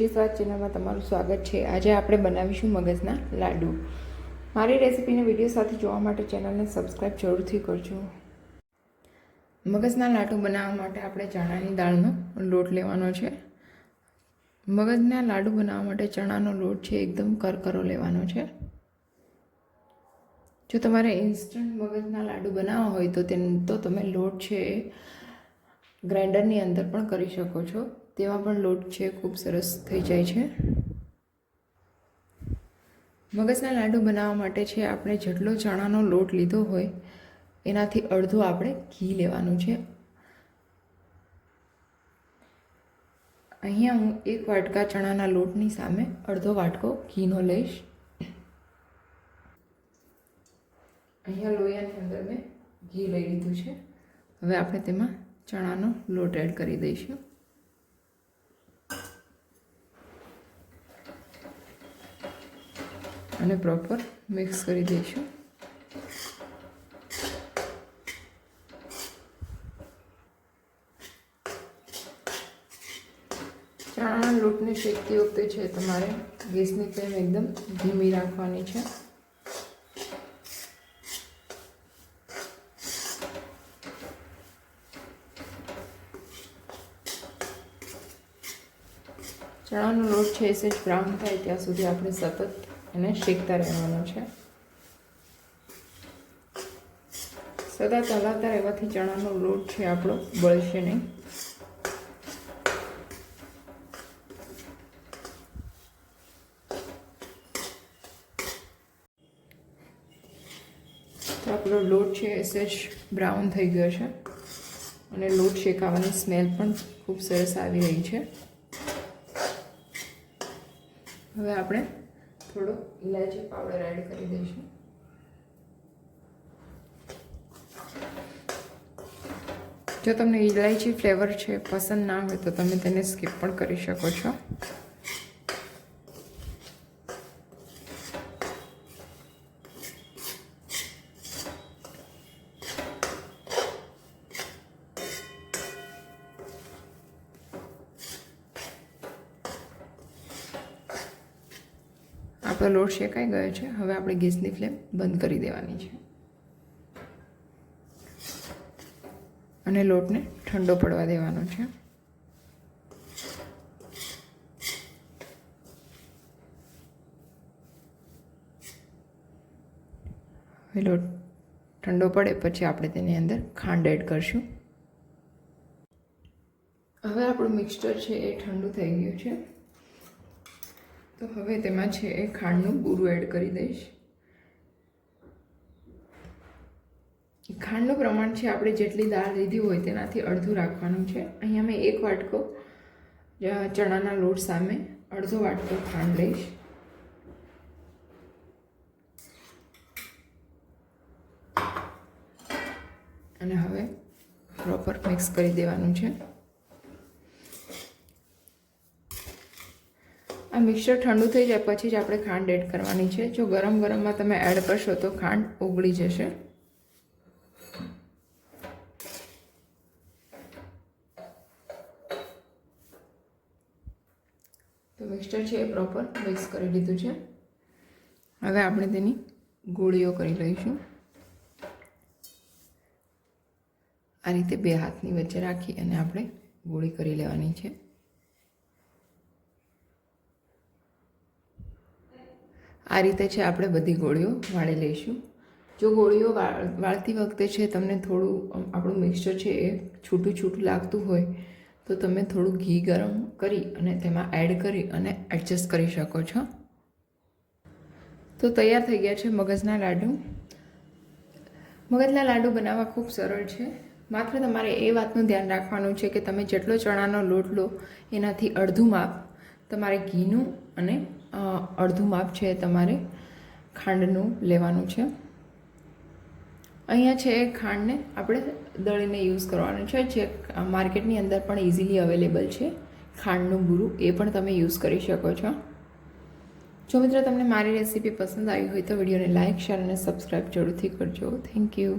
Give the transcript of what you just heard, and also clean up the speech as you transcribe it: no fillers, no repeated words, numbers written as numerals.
રુચિ સ્વાદ ચેનલમાં તમારું સ્વાગત છે। આજે આપણે બનાવીશું મગજના લાડુ। મારી રેસીપીને વિડીયો સાથે જોવા માટે ચેનલને સબસ્ક્રાઈબ જરૂરથી કરજો। મગજના લાડુ બનાવવા માટે આપણે ચણાની દાળનો લોટ લેવાનો છે। મગજના લાડુ બનાવવા માટે ચણાનો લોટ છે એકદમ કરકરો લેવાનો છે। જો તમારે ઇન્સ્ટન્ટ મગજના લાડુ બનાવવા હોય તો તમે લોટ છે ગ્રાઇન્ડરની અંદર પણ કરી શકો છો। તેમાં પણ લોટ છે ખૂબ સરસ થઈ જાય છે। મગજના લાડુ બનાવવા માટે છે આપણે જેટલો ચણાનો લોટ લીધો હોય એનાથી અડધું આપણે ઘી લેવાનું છે। અહીંયા હું 1 વાટકા ચણાના લોટની સામે અડધો વાટકો ઘીનો લઈશ। અહીંયા લોયાની અંદર મેં ઘી લઈ લીધું છે। હવે આપણે તેમાં ચણાનો લોટ એડ કરી દઈશું અને પ્રોપર મિક્સ કરી દઈશું। ચણાના લોટને શેકતી વખતે છે તમારે ગેસની ફ્લેમ એકદમ ધીમી રાખવાની છે। ચણાનો લોટ છે એ સેજ બ્રાઉન થાય ત્યાં સુધી આપણે સતત એને શેકતા રહેવાનું છે। સતત હલાવતા રહેવાથી ચણાનો લોટ છે આપણો બળશે નહીં। તો આપણો લોટ છે એ સેજ બ્રાઉન થઈ ગયો છે અને લોટ શેકાવાની સ્મેલ પણ ખૂબ સરસ આવી રહી છે। હવે આપણે થોડો ઇલાયચી પાવડર એડ કરી દઈશું। જો તમને ઇલાયચી ફ્લેવર છે પસંદ ના હોય તો તમે તેને સ્કીપ પણ કરી શકો છો। આપણો લોટ શેકાઈ ગયો છે। હવે આપણે ગેસની ફ્લેમ બંધ કરી દેવાની છે અને લોટને ઠંડો પડવા દેવાનો છે। હવે લોટ ઠંડો પડે પછી આપણે તેની અંદર ખાંડ એડ કરશું। હવે આપણું મિક્સચર છે એ ઠંડુ થઈ ગયું છે તો હવે તેમાં છે એ ખાંડનું બૂરું એડ કરી દઈશ। ખાંડનું પ્રમાણ છે આપણે જેટલી દાળ લીધી હોય તેનાથી અડધું રાખવાનું છે। અહીંયા મેં 1 વાટકો ચણાના લોટ સામે અડધો વાટકો ખાંડ લઈશ અને હવે પ્રોપર મિક્સ કરી દેવાનું છે। આ મિક્સર ઠંડુ થઈ જાય પછી જ આપણે ખાંડ એડ કરવાની છે। જો ગરમ ગરમમાં તમે એડ કરશો તો ખાંડ ઓગળી જશે। તો મિક્સર છે એ પ્રોપર મિક્સ કરી લીધું છે। હવે આપણે તેની ગોળીઓ કરી લઈશું। આ રીતે 2 હાથની વચ્ચે રાખી અને આપણે ગોળી કરી લેવાની છે। આ રીતે છે આપણે બધી ગોળીઓ વાળી લઈશું। જો ગોળીઓ વાળતી વખતે છે તમને થોડું આપણું મિક્સચર છે એ છૂટું છૂટું લાગતું હોય તો તમે થોડું ઘી ગરમ કરી અને તેમાં એડ કરી અને એડજસ્ટ કરી શકો છો। તો તૈયાર થઈ ગયા છે મગજના લાડુ। મગજના લાડુ બનાવવા ખૂબ સરળ છે। માત્ર તમારે એ વાતનું ધ્યાન રાખવાનું છે કે તમે જેટલો ચણાનો લોટ લો એનાથી અડધું માપ તમારે ઘીનું અને અડધું માપ છે તમારે ખાંડનું લેવાનું છે। અહીંયા છે એ ખાંડને આપણે દળીને યુઝ કરવાનું છે। જે માર્કેટની અંદર પણ ઇઝીલી અવેલેબલ છે ખાંડનું બૂરું, એ પણ તમે યુઝ કરી શકો છો। જો મિત્રો તમને મારી રેસીપી પસંદ આવી હોય તો વિડીયોને લાઇક, શેર અને સબસ્ક્રાઈબ જરૂરથી કરજો। Thank you.